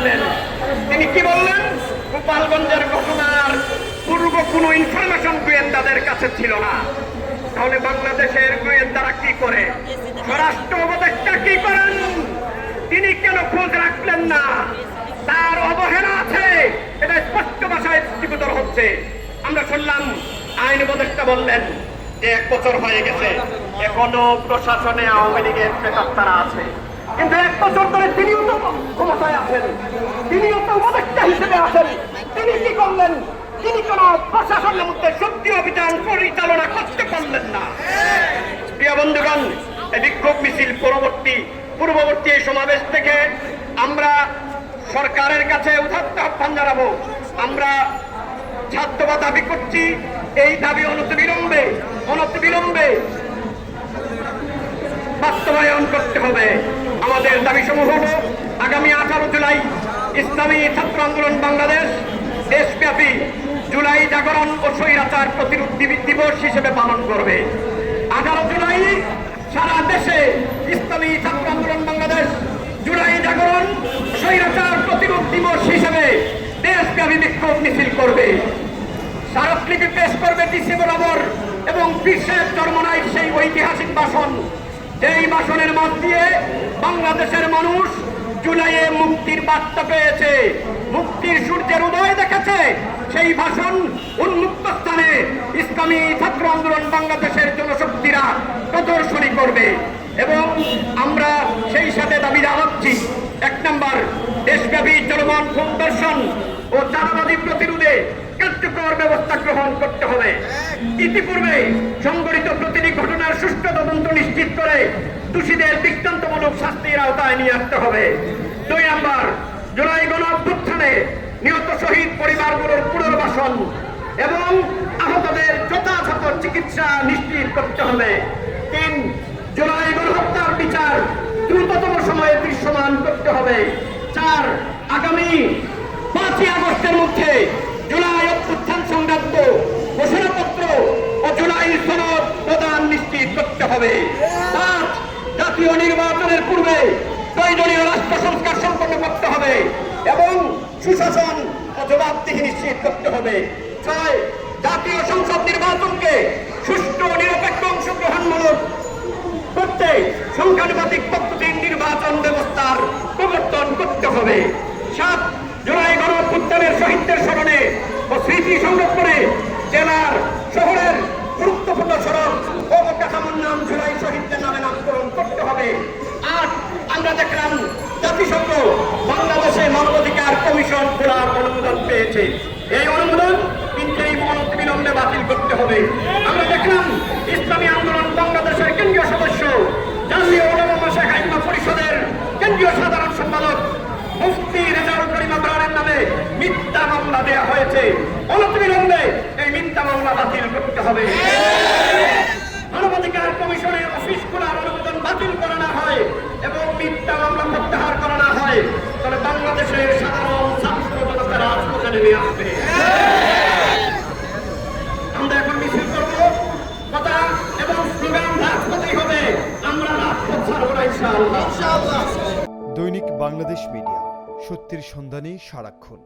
বললেন। তিনি কি বললেন? গোপালগঞ্জের ঘটনার পূর্ব কোনো ইনফরমেশন গোয়েন্দাদের কাছে ছিল না। তাহলে বাংলাদেশের গোয়েন্দারা কি করে? স্বরাষ্ট্র উপদেষ্টা কি করেন? তিনি কেন খোঁজ রাখলেন না? তার অবহেলা আছে, এটা স্পষ্ট ভাষায় দৃষ্টিগোচর হচ্ছে। আমরা শুনলাম আইন উপদেষ্টা বললেন যে 1 বছর হয়ে গেছে, এখনো প্রশাসনে আওয়ামী লীগের প্রেতাত্মারা আছে। কিন্তু 1 বছর ধরে তিনিও তো ক্ষমতায় আছেন, তিনিও তো উপদেষ্টা হিসেবে আছেন। তিনি কি করলেন? তিনি কোন প্রশাসনের মধ্যে শক্তি অভিযান পরিচালনা করতে পারলেন না। প্রিয় বন্ধুগণ, এই বিক্ষোভ মিছিল পূর্ববর্তী এই সমাবেশ থেকে আমরা সরকারের কাছে উদাত্ত আহ্বান জানাবো। আমরা ছাত্ররা দাবি করছি, এই দাবি অনতিবিলম্বে বাস্তবায়ন করতে হবে। আমাদের দাবি সমূহ হল, আগামী 18 জুলাই ইসলামী ছাত্র আন্দোলন বাংলাদেশ দেশব্যাপী জুলাই জাগরণ ও স্বৈরাচার প্রতিরোধ দিবস হিসেবে পালন করবে। 18 জুলাই সারা দেশে ইসলামী ছাত্র আন্দোলন বাংলাদেশ জুলাই জাগরণ স্বৈরাচার প্রতিরোধ দিবস হিসেবে দেশব্যাপী বিক্ষোভ মিছিল করবে। স্মারকলিপি পেশ করবে ডিসি বরাবর এবং বিশ্বের চরমনায় সেই ঐতিহাসিক ভাষণ, যেই ভাষণের মধ্য দিয়ে বাংলাদেশের মানুষ জুলাইয়ে মুক্তির বার্তা পেয়েছে, মুক্তির সূর্যের উদয় দেখেছে। সেই ভাষণ উন্মুক্ত স্থানে ইসলামী ছাত্র আন্দোলন বাংলাদেশের জনশক্তিরা প্রদর্শনী করবে। এবং আমরা সেই সাথে দাবি জানাচ্ছি, 1 নম্বর, দেশব্যাপী চলমান সন্ত্রাসন ও চাঁদাবাজি প্রতিরোধে কার্যকর ব্যবস্থা গ্রহণ করতে হবে। ইতিপূর্বে সংঘটিত প্রতিটি ঘটনার সুষ্ঠু তদন্ত নিশ্চিত করে দোষীদের দৃষ্টান্তমূলক শাস্তির আওতায় নিয়ে আসতে হবে। 2 নম্বর, জুলাই গণঅভ্যুত্থানে নিহত শহীদ পরিবারগুলোর পুনর্বাসন এবং আহতদের যথাযথ চিকিৎসা নিশ্চিত করতে হবে। 3, জুলাই গণহত্যার বিচার দ্রুততম সময়ে দৃশ্যমান করতে হবে। 4, আগামী 5ই আগস্টের মধ্যে জুলাই অভ্যুত্থান সংক্রান্ত ঘোষণাপত্র ও জুলাই সনদ প্রদান নিশ্চিত করতে হবে। 5, জাতীয় নির্বাচনের পূর্বে প্রয়োজনীয় রাষ্ট্র সংস্কার সম্পন্ন করতে হবে এবং সুশাসন ও জবাবদিহি নিশ্চিত করতে হবে। 6, জাতীয় সংসদ নির্বাচনকে সুষ্ঠু নিরপেক্ষ অংশগ্রহণমূলক করতে সংখ্যানুপাতিক পদ্ধতির নির্বাচন ব্যবস্থার প্রবর্তন করতে হবে। 7, জুলাই গণঅভ্যুত্থানের শহীদদের স্মরণে ও স্মৃতি সংরক্ষণে জেলার শহরের গুরুত্বপূর্ণ সড়ক অবকাঠামোর নাম জুলাই শহীদদের নামে নামকরণ করতে হবে। 8, আমরা দেখলাম জাতিসংঘ বাংলাদেশে মানবাধিকার কমিশন খোলার অনুমোদন পেয়েছে। এই অনুমোদন অনতিবিলম্বে বাতিল করতে হবে। আমরা দেখলাম ইসলামী আন্দোলন বাংলাদেশের কেন্দ্রীয় সদস্য, জাতীয় উলামা শাখা পরিষদের কেন্দ্রীয় সাধারণ সম্পাদক মুফতি রেজাউল করিম আবরারের নামে মিথ্যা মামলা দেওয়া হয়েছে। অনতিবিলম্বে এই মিথ্যা মামলা বাতিল করতে হবে। মানবাধিকার কমিশনের অফিস খোলার অনুমোদন বাতিল করা না হয় এবং মিথ্যা মামলা প্রত্যাহার করা না হয়, তাহলে বাংলাদেশের সাধারণ ছাত্র জনতা রাজপথে নেমে আসবে। আমরা এখন মিছিল করব, কথা এবং স্লোগান রাজপথেই হবে। আমরা রাজপথ ছাড়ব না ইনশাআল্লাহ। দৈনিক বাংলাদেশ মিডিয়া, সত্যের সন্ধানে সারাক্ষণ।